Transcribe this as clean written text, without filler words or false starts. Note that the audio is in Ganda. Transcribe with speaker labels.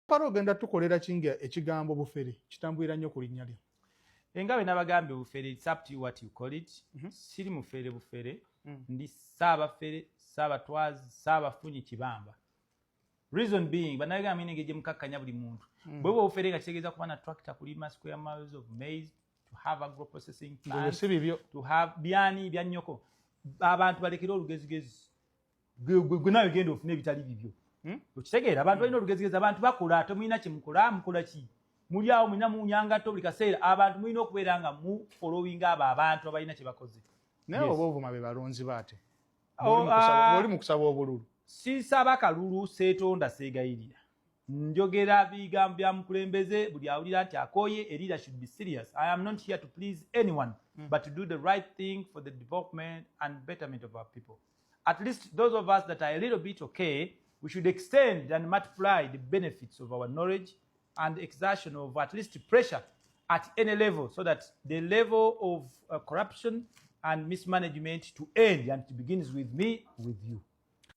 Speaker 1: Paro ogenda tukolera kinga ekigambo bufere kitambulira nnyo ku linnya lyo.
Speaker 2: Engabe n'abagambye bufere, it's up to you what you call it. Siri mufere bufere, ndi Ssaabafere, Ssaabatwazi, Ssaabafunyi Kibamba. Reason being, banagambye nengeje mukakkanya buli muntu. Bwe bufere nga kitegeeza kuba na tractor kulima square miles of maize, to have agro processing plants, to have byani byanyoko. Abantu balekera olugezigezi. Gwe nawe genda ofune ebitali bibyo. Okitegeera abantu balina olugezigezi, abantu bakola ate mulina kye mukola ki? Muli awo mulina munyangato buli kaseera, abantu mulina okubeera nga mu following abo abantu abalina kye bakoze.
Speaker 1: Naye oba ovuma be balonzi baate. Oli mu kusaba obululu.
Speaker 2: Sisaba kalulu seetonda seegayirira. Njogera bigambo bya mukulembeze buli awulira nti akoye, a leader should be serious. I am not here to please anyone, but to do the right thing for the development and betterment of our people. At least those of us that are a little bit okay, we should extend and multiply the benefits of our knowledge and exertion of at least pressure at any level, so that the level of corruption and mismanagement to end, and it begins with me, with you.